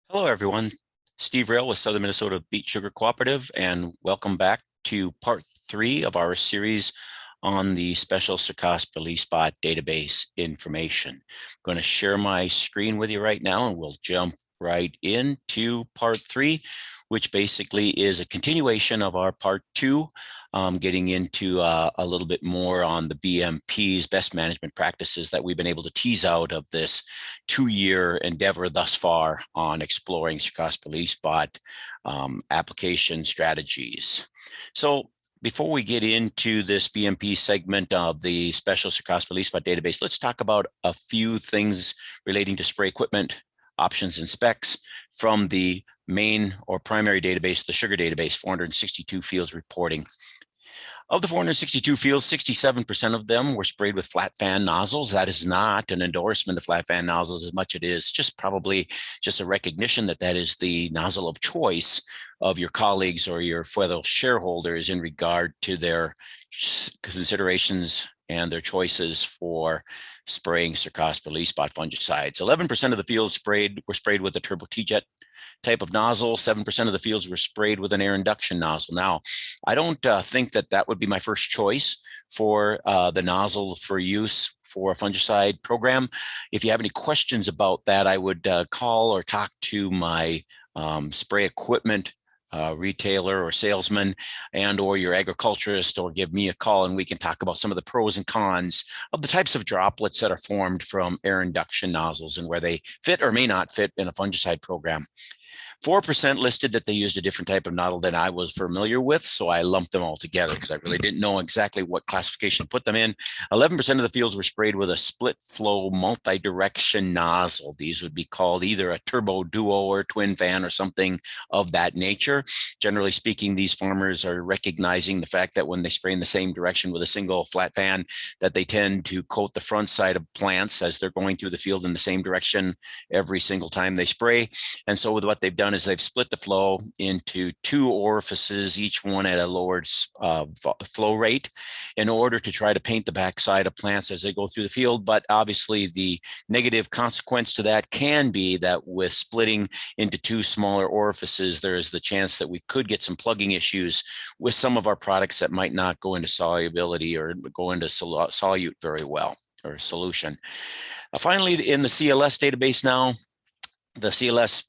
Hello, everyone. Steve Rail with Southern Minnesota Beet Sugar Cooperative, and welcome back to part 3 of our series on the Special Cercospora Spot database information. I'm going to share my screen with you right now, and we'll jump right into part 3, which basically is a continuation of our part 2, getting into a little bit more on the BMPs, best management practices that we've been able to tease out of this 2-year endeavor thus far on exploring Cercospora spot application strategies. So before we get into this BMP segment of the Special Cercospora spot database, let's talk about a few things relating to spray equipment, options, and specs from the main or primary database, the sugar database, 462 fields reporting. Of the 462 fields, 67% of them were sprayed with flat fan nozzles. That is not an endorsement of flat fan nozzles as much as it is just probably just a recognition that that is the nozzle of choice of your colleagues or your fellow shareholders in regard to their considerations and their choices for spraying Cercospora spot fungicides. 11% of the fields were sprayed with a turbo T-jet type of nozzle. 7% of the fields were sprayed with an air induction nozzle. Now, I don't think that that would be my first choice for the nozzle for use for a fungicide program. If you have any questions about that, I would call or talk to my spray equipment retailer or salesman and or your agriculturist, or give me a call and we can talk about some of the pros and cons of the types of droplets that are formed from air induction nozzles and where they fit or may not fit in a fungicide program. 4% listed that they used a different type of nozzle than I was familiar with, so I lumped them all together because I really didn't know exactly what classification to put them in. 11% of the fields were sprayed with a split flow multi-direction nozzle. These would be called either a turbo duo or twin fan or something of that nature. Generally speaking, these farmers are recognizing the fact that when they spray in the same direction with a single flat fan, that they tend to coat the front side of plants as they're going through the field in the same direction every single time they spray. And so with what they've done is they've split the flow into 2 orifices, each one at a lowered flow rate, in order to try to paint the backside of plants as they go through the field. But obviously the negative consequence to that can be that with splitting into 2 smaller orifices, there is the chance that we could get some plugging issues with some of our products that might not go into solubility or go into solute very well, or solution. Finally, in the CLS database now, the CLS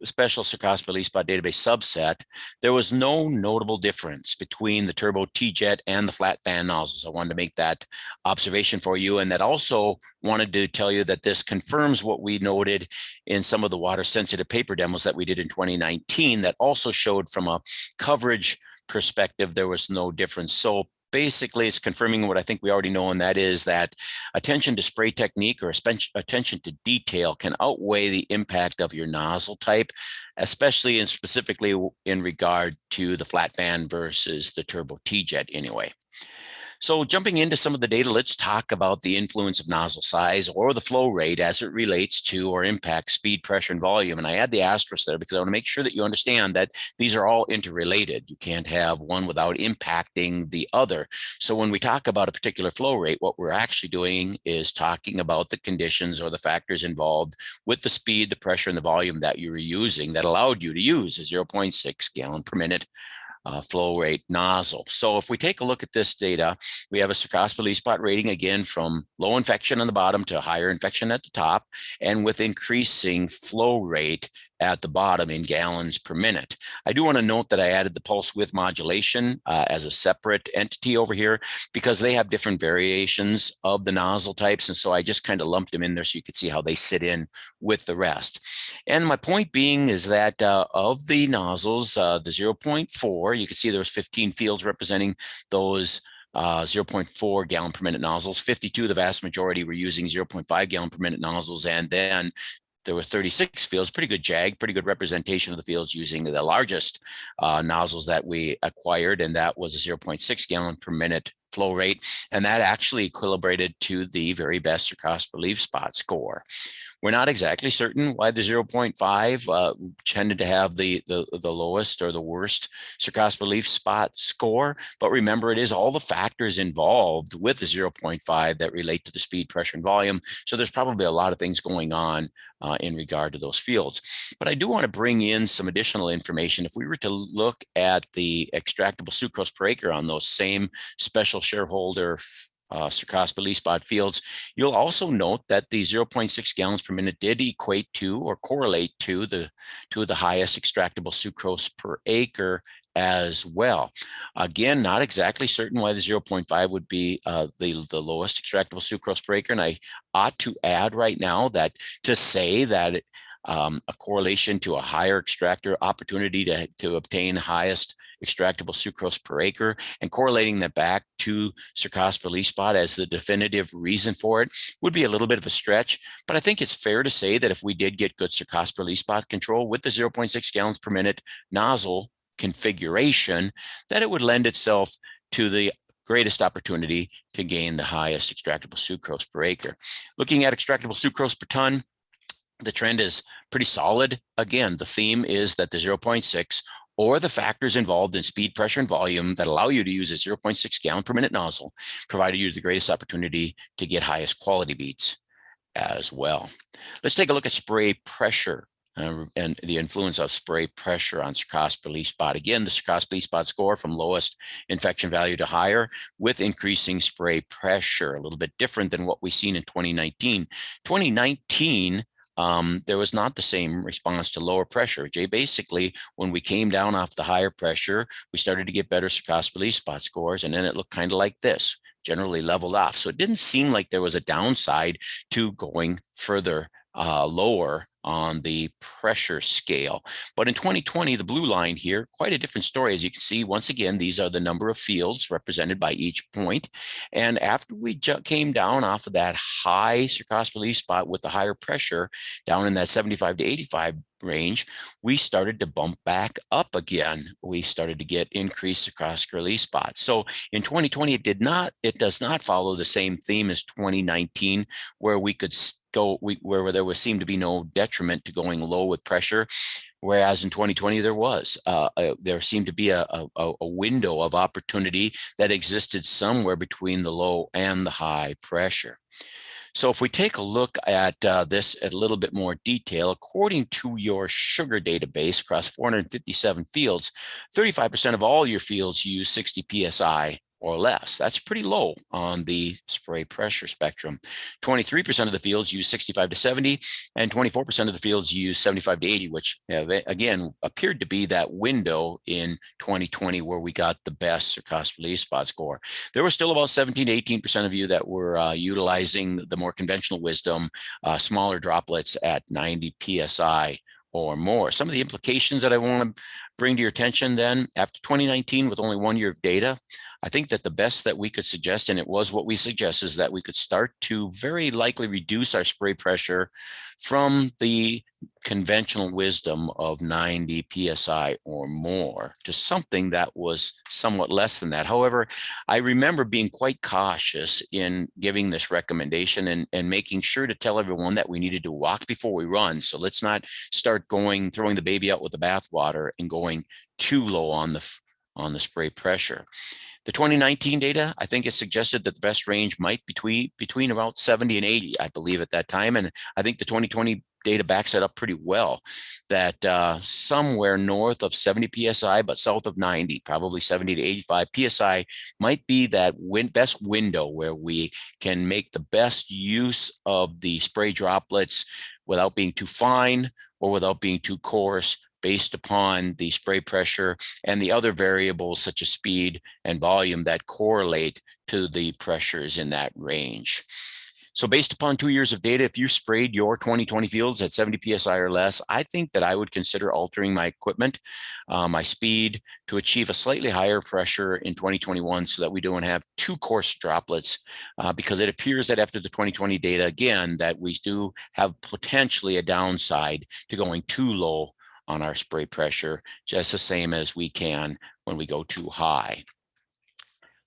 Special Cercospora spot database subset, there was no notable difference between the turbo T-jet and the flat fan nozzles. I wanted to make that observation for you, and that also wanted to tell you that this confirms what we noted in some of the water sensitive paper demos that we did in 2019 that also showed from a coverage perspective there was no difference. So basically, it's confirming what I think we already know, and that is that attention to spray technique or attention to detail can outweigh the impact of your nozzle type, especially and specifically in regard to the flat fan versus the turbo T-jet anyway. So jumping into some of the data, let's talk about the influence of nozzle size or the flow rate as it relates to or impacts speed, pressure, and volume. And I add the asterisk there because I want to make sure that you understand that these are all interrelated. You can't have one without impacting the other. So when we talk about a particular flow rate, what we're actually doing is talking about the conditions or the factors involved with the speed, the pressure, and the volume that you were using that allowed you to use a 0.6 gallon per minute flow rate nozzle. So if we take a look at this data, we have a Cercospora spot rating again from low infection on the bottom to higher infection at the top, and with increasing flow rate at the bottom in gallons per minute. I do want to note that I added the pulse width modulation as a separate entity over here because they have different variations of the nozzle types. And so I just kind of lumped them in there so you could see how they sit in with the rest. And my point being is that of the nozzles, the 0.4, you can see there was 15 fields representing those 0.4 gallon per minute nozzles. 52, the vast majority were using 0.5 gallon per minute nozzles. And then there were 36 fields, pretty good JAG, pretty good representation of the fields using the largest nozzles that we acquired, and that was a 0.6 gallon per minute flow rate, and that actually equilibrated to the very best cost per leaf spot score. We're not exactly certain why the 0.5 tended to have the lowest or the worst cost per leaf spot score, but remember, it is all the factors involved with the 0.5 that relate to the speed, pressure, and volume. So there's probably a lot of things going on in regard to those fields. But I do want to bring in some additional information. If we were to look at the extractable sucrose per acre on those same special shareholder cost per leaf spot fields, you'll also note that the 0.6 gallons per minute did equate to or correlate to the highest extractable sucrose per acre as well. Again, not exactly certain why the 0.5 would be the lowest extractable sucrose per acre. And I ought to add right now that to say that a correlation to a higher extractor opportunity to obtain highest extractable sucrose per acre and correlating that back to cost per leaf spot as the definitive reason for it would be a little bit of a stretch. But I think it's fair to say that if we did get good cost per leaf spot control with the 0.6 gallons per minute nozzle configuration, that it would lend itself to the greatest opportunity to gain the highest extractable sucrose per acre. Looking at extractable sucrose per ton, the trend is pretty solid. Again, the theme is that the 0.6 or the factors involved in speed, pressure, and volume that allow you to use a 0.6 gallon per minute nozzle provided you the greatest opportunity to get highest quality beats as well. Let's take a look at spray pressure and the influence of spray pressure on cost per leaf spot. Again, the cost per leaf spot score from lowest infection value to higher with increasing spray pressure, a little bit different than what we've seen in 2019. 2019, there was not the same response to lower pressure. Basically, when we came down off the higher pressure, we started to get better cost per leaf spot scores, and then it looked kind of like this, generally leveled off. So it didn't seem like there was a downside to going further lower on the pressure scale. But in 2020, the blue line here, quite a different story. As you can see, once again, these are the number of fields represented by each point. And after we came down off of that high cost per leaf spot with the higher pressure down in that 75 to 85 range, we started to bump back up again. We started to get increased cost per leaf spots. So in 2020, it does not follow the same theme as 2019, where we could go, where there seemed to be no detriment to going low with pressure. Whereas in 2020, there seemed to be a window of opportunity that existed somewhere between the low and the high pressure. So if we take a look at this at a little bit more detail, according to your sugar database across 457 fields, 35% of all your fields use 60 PSI or less. That's pretty low on the spray pressure spectrum. 23% of the fields use 65 to 70, and 24% of the fields use 75 to 80, which again appeared to be that window in 2020 where we got the best cost per leaf spot score. There were still about 17 to 18% of you that were utilizing the more conventional wisdom, smaller droplets at 90 PSI or more. Some of the implications that I want to bring to your attention then, after 2019 with only 1 year of data, I think that the best that we could suggest, and it was what we suggest, is that we could start to very likely reduce our spray pressure from the conventional wisdom of 90 PSI or more to something that was somewhat less than that. However, I remember being quite cautious in giving this recommendation and making sure to tell everyone that we needed to walk before we run. So let's not start throwing the baby out with the bathwater and going too low on the spray pressure. The 2019 data, I think it suggested that the best range might be between about 70 and 80, I believe, at that time. And I think the 2020 data backs that up pretty well, that somewhere north of 70 PSI, but south of 90, probably 70 to 85 PSI might be that best window where we can make the best use of the spray droplets without being too fine or without being too coarse, based upon the spray pressure and the other variables such as speed and volume that correlate to the pressures in that range. So based upon 2 years of data, if you sprayed your 2020 fields at 70 PSI or less, I think that I would consider altering my equipment, my speed, to achieve a slightly higher pressure in 2021 so that we don't have too coarse droplets, because it appears that after the 2020 data, again, that we do have potentially a downside to going too low on our spray pressure, just the same as we can when we go too high.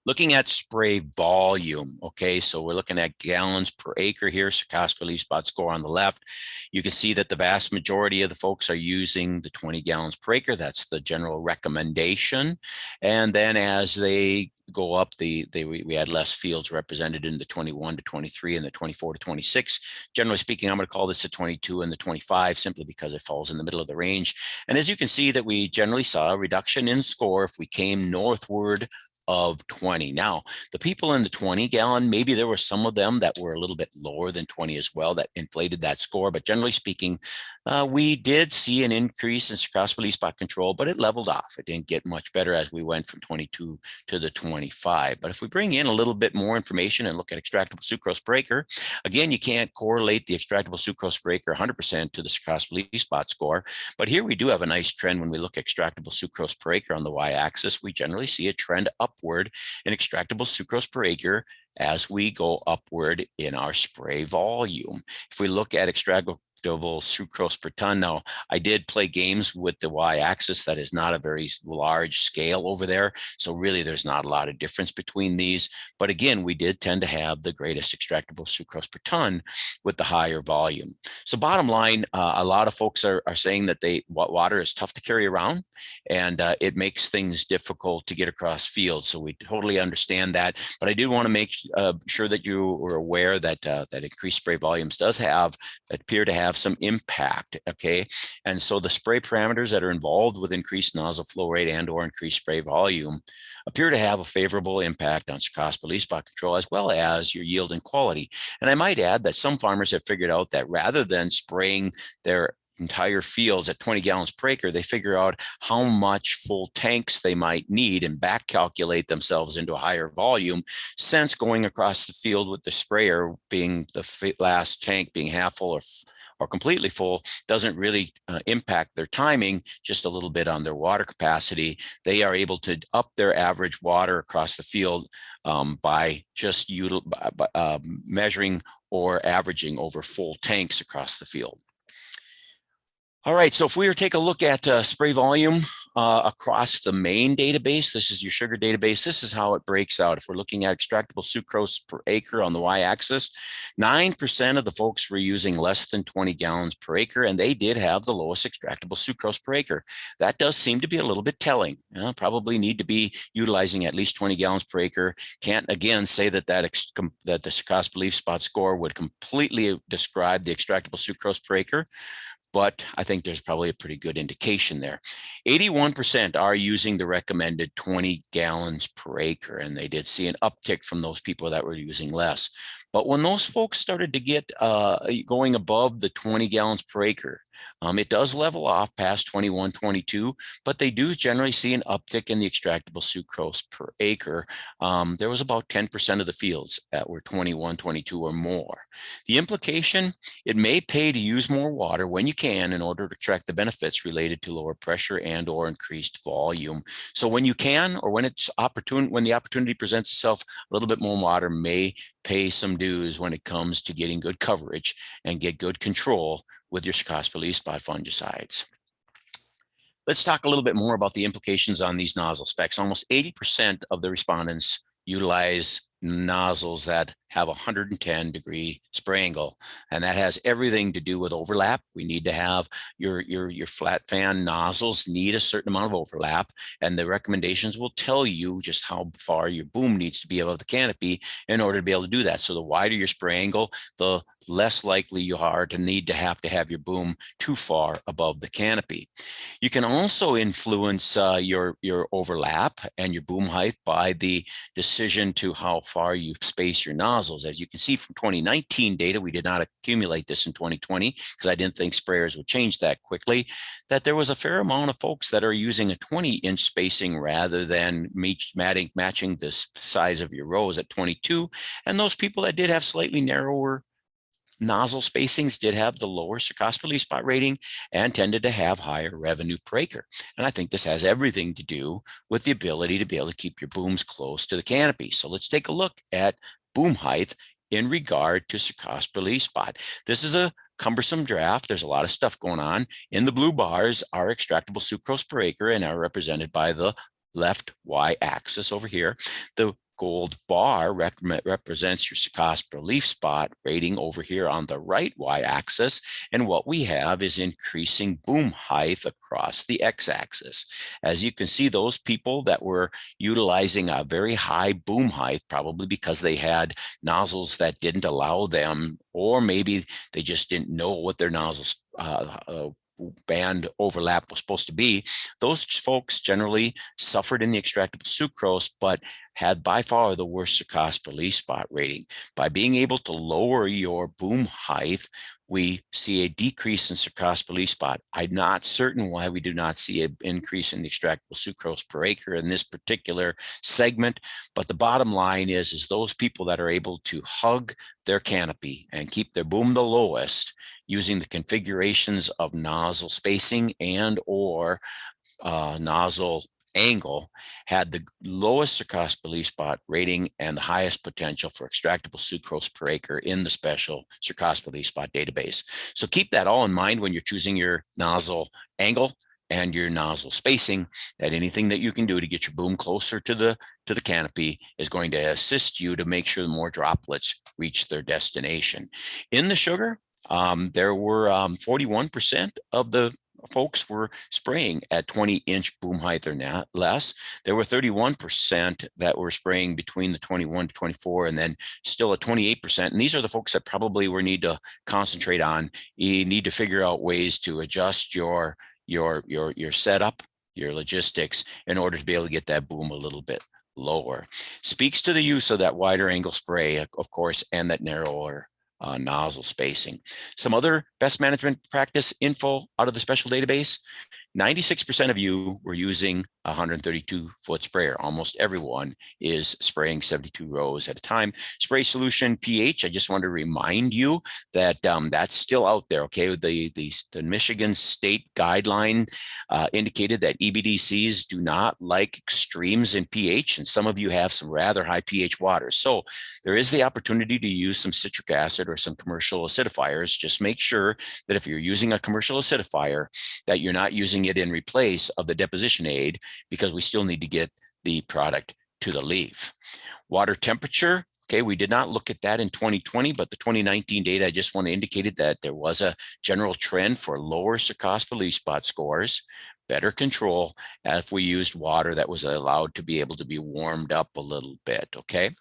Looking at spray volume, okay, so we're looking at gallons per acre here, Surcos Belief Spot score on the left. You can see that the vast majority of the folks are using the 20 gallons per acre. That's the general recommendation. And then as they go up, we had less fields represented in the 21 to 23 and the 24 to 26. Generally speaking, I'm going to call this the 22 and the 25 simply because it falls in the middle of the range. And as you can see that we generally saw a reduction in score if we came northward of 20. Now, the people in the 20 gallon, maybe there were some of them that were a little bit lower than 20 as well that inflated that score. But generally speaking, we did see an increase in Surcos Belief Spot control, but it leveled off. It didn't get much better as we went from 22 to the 25. But if we bring in a little bit more information and look at extractable sucrose per acre, again, you can't correlate the extractable sucrose per acre 100% to the Surcos Belief Spot score. But here we do have a nice trend when we look at extractable sucrose per acre on the y-axis. We generally see a trend upward in extractable sucrose per acre as we go upward in our spray volume. If we look at extractable sucrose per ton. Now, I did play games with the y-axis. That is not a very large scale over there. So really, there's not a lot of difference between these. But again, we did tend to have the greatest extractable sucrose per ton with the higher volume. So bottom line, a lot of folks are saying that water is tough to carry around and it makes things difficult to get across fields. So we totally understand that. But I did want to make sure that you were aware that that increased spray volumes appear to have some impact, okay? And so the spray parameters that are involved with increased nozzle flow rate and or increased spray volume appear to have a favorable impact on Surcos Belief Spot control as well as your yield and quality. And I might add that some farmers have figured out that rather than spraying their entire fields at 20 gallons per acre, they figure out how much full tanks they might need and back calculate themselves into a higher volume, since going across the field with the sprayer being the last tank being half full or completely full doesn't really impact their timing, just a little bit on their water capacity. They are able to up their average water across the field by just measuring or averaging over full tanks across the field. All right, so if we were to take a look at spray volume across the main database, this is your sugar database, this is how it breaks out. If we're looking at extractable sucrose per acre on the y-axis, 9% of the folks were using less than 20 gallons per acre, and they did have the lowest extractable sucrose per acre. That does seem to be a little bit telling. Probably need to be utilizing at least 20 gallons per acre. Can't, again, say that the Surcos Belief Spot score would completely describe the extractable sucrose per acre, but I think there's probably a pretty good indication there. 81% are using the recommended 20 gallons per acre, and they did see an uptick from those people that were using less. But when those folks started to get going above the 20 gallons per acre, it does level off past 21, 22, but they do generally see an uptick in the extractable sucrose per acre. There was about 10% of the fields that were 21, 22 or more. The implication, it may pay to use more water when you can in order to extract the benefits related to lower pressure and or increased volume. So when you can, or when it's opportune, when the opportunity presents itself, a little bit more water may pay some dues when it comes to getting good coverage and get good control with your Surcos Belief Spot fungicides. Let's talk a little bit more about the implications on these nozzle specs. Almost 80% of the respondents utilize nozzles that have a 110-degree spray angle, and that has everything to do with overlap. We need to have your flat fan nozzles need a certain amount of overlap, and the recommendations will tell you just how far your boom needs to be above the canopy in order to be able to do that. So the wider your spray angle, the less likely you are to need to have your boom too far above the canopy. You can also influence your overlap and your boom height by the decision to how far you space your nozzles. As you can see from 2019 data, we did not accumulate this in 2020 because I didn't think sprayers would change that quickly, that there was a fair amount of folks that are using a 20-inch spacing rather than matching the size of your rows at 22. And those people that did have slightly narrower nozzle spacings did have the lower Surcos Belief Spot rating and tended to have higher revenue per acre. And I think this has everything to do with the ability to be able to keep your booms close to the canopy. So let's take a look at boom height in regard to Surcos Belief Spot. This is a cumbersome draft. There's a lot of stuff going on. In the blue bars are extractable sucrose per acre and are represented by the left y-axis over here. The gold bar represents your Cercospora leaf spot rating over here on the right y-axis, and what we have is increasing boom height across the x-axis. As you can see, those people that were utilizing a very high boom height, probably because they had nozzles that didn't allow them, or maybe they just didn't know what their nozzles band overlap was supposed to be, those folks generally suffered in the extractable sucrose, but had by far the worst Cercospora leaf spot rating. By being able to lower your boom height, we see a decrease in Cercospora leaf spot. I'm not certain why we do not see an increase in the extractable sucrose per acre in this particular segment, but the bottom line is those people that are able to hug their canopy and keep their boom the lowest using the configurations of nozzle spacing and or nozzle angle had the lowest Cercospora leaf spot rating and the highest potential for extractable sucrose per acre in the special Cercospora leaf spot database. So keep that all in mind when you're choosing your nozzle angle and your nozzle spacing, that anything that you can do to get your boom closer to the canopy is going to assist you to make sure more droplets reach their destination. In the sugar, there were 41% of the folks were spraying at 20-inch boom height or less. There were 31% that were spraying between the 21 to 24, and then still at 28%. And these are the folks that probably we need to concentrate on. You need to figure out ways to adjust your setup, your logistics, in order to be able to get that boom a little bit lower. Speaks to the use of that wider angle spray, of course, and that narrower nozzle spacing. Some other best management practice info out of the special database: 96% of you were using a 132-foot sprayer. Almost everyone is spraying 72 rows at a time. Spray solution pH, I just want to remind you that that's still out there, okay? The Michigan state guideline indicated that EBDCs do not like extremes in pH, and some of you have some rather high pH waters. So there is the opportunity to use some citric acid or some commercial acidifiers. Just make sure that if you're using a commercial acidifier, that you're not using it in replace of the deposition aid, because we still need to get the product to the leaf. Water temperature, okay, we did not look at that in 2020, but the 2019 data, I just want to indicate that there was a general trend for lower Cercospora leaf spot scores, better control if we used water that was allowed to be able to be warmed up a little bit, okay?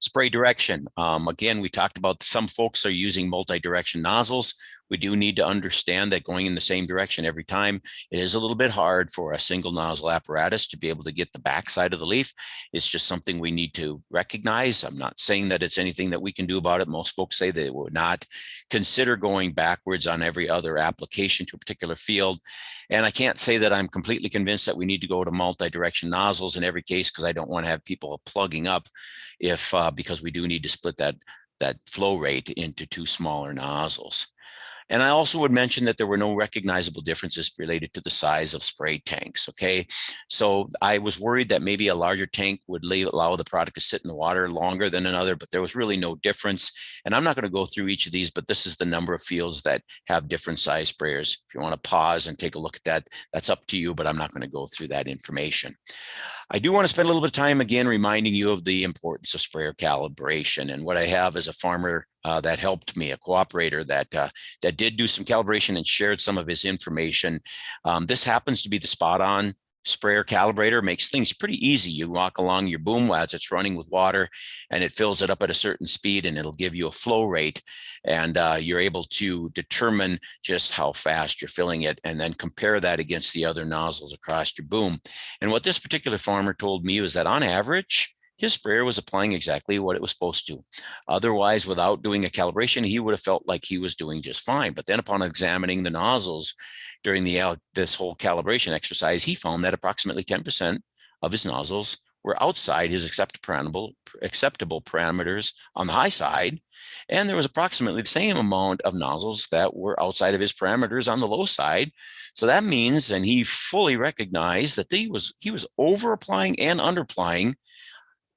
Spray direction. Again, we talked about some folks are using multi-direction nozzles. We do need to understand that going in the same direction every time, it is a little bit hard for a single nozzle apparatus to be able to get the backside of the leaf. It's just something we need to recognize. I'm not saying that it's anything that we can do about it. Most folks say they would not consider going backwards on every other application to a particular field. And I can't say that I'm completely convinced that we need to go to multi-direction nozzles in every case, because I don't want to have people plugging up because we do need to split that flow rate into two smaller nozzles. And I also would mention that there were no recognizable differences related to the size of spray tanks, okay? So I was worried that maybe a larger tank would allow the product to sit in the water longer than another, but there was really no difference. And I'm not gonna go through each of these, but this is the number of fields that have different size sprayers. If you wanna pause and take a look at that, that's up to you, but I'm not gonna go through that information. I do want to spend a little bit of time again reminding you of the importance of sprayer calibration. And what I have is a farmer that helped me, a cooperator that did do some calibration and shared some of his information. This happens to be the spot on sprayer calibrator. Makes things pretty easy. You walk along your boom as it's running with water, and it fills it up at a certain speed, and it'll give you a flow rate, and you're able to determine just how fast you're filling it, and then compare that against the other nozzles across your boom. And what this particular farmer told me was that on average, his sprayer was applying exactly what it was supposed to. Otherwise, without doing a calibration, he would have felt like he was doing just fine. But then upon examining the nozzles during this whole calibration exercise, he found that approximately 10% of his nozzles were outside his acceptable parameters on the high side, and there was approximately the same amount of nozzles that were outside of his parameters on the low side. So that means, and he fully recognized that he was over applying and under applying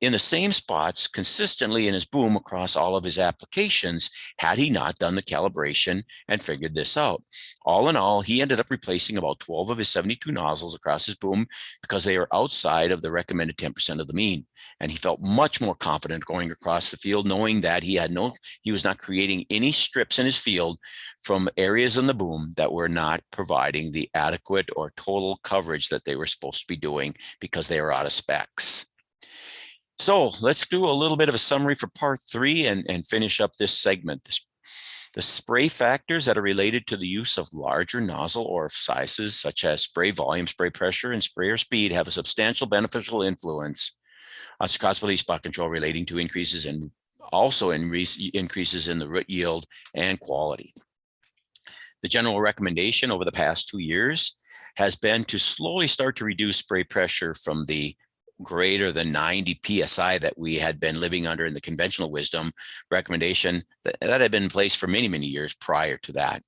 in the same spots consistently in his boom across all of his applications had he not done the calibration and figured this out. All in all, he ended up replacing about 12 of his 72 nozzles across his boom because they were outside of the recommended 10% of the mean. And he felt much more confident going across the field, knowing that he was not creating any strips in his field from areas in the boom that were not providing the adequate or total coverage that they were supposed to be doing because they were out of specs. So let's do a little bit of a summary for part 3 and finish up this segment. The spray factors that are related to the use of larger nozzle orifice sizes, such as spray volume, spray pressure, and sprayer speed, have a substantial beneficial influence on sarcopsis spot control, relating to increases in the root yield and quality. The general recommendation over the past 2 years has been to slowly start to reduce spray pressure from the greater than 90 psi that we had been living under in the conventional wisdom recommendation that had been in place for many, many years prior to that.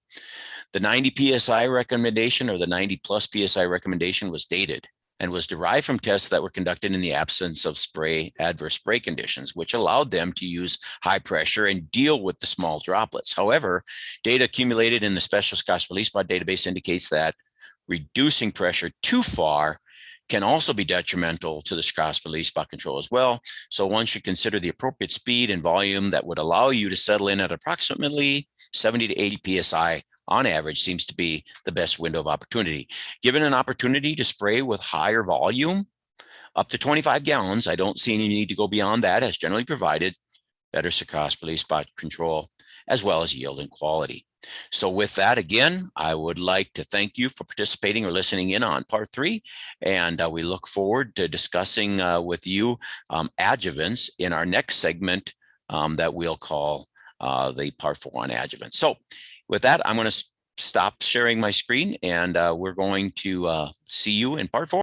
The 90 psi recommendation, or the 90 plus psi recommendation, was dated and was derived from tests that were conducted in the absence of adverse spray conditions, which allowed them to use high pressure and deal with the small droplets. However, data accumulated in the Special Sarcopsis Release Spot database indicates that reducing pressure too far can also be detrimental to the sarcopsis release spot control as well. So one should consider the appropriate speed and volume that would allow you to settle in at approximately 70 to 80 psi on average seems to be the best window of opportunity. Given an opportunity to spray with higher volume, up to 25 gallons, I don't see any need to go beyond that, as generally provided better sarcopsis release spot control, as well as yield and quality. So with that, again, I would like to thank you for participating or listening in on part 3, and we look forward to discussing with you adjuvants in our next segment that we'll call the part 4 on adjuvants. So with that, I'm going to stop sharing my screen, and we're going to see you in part 4.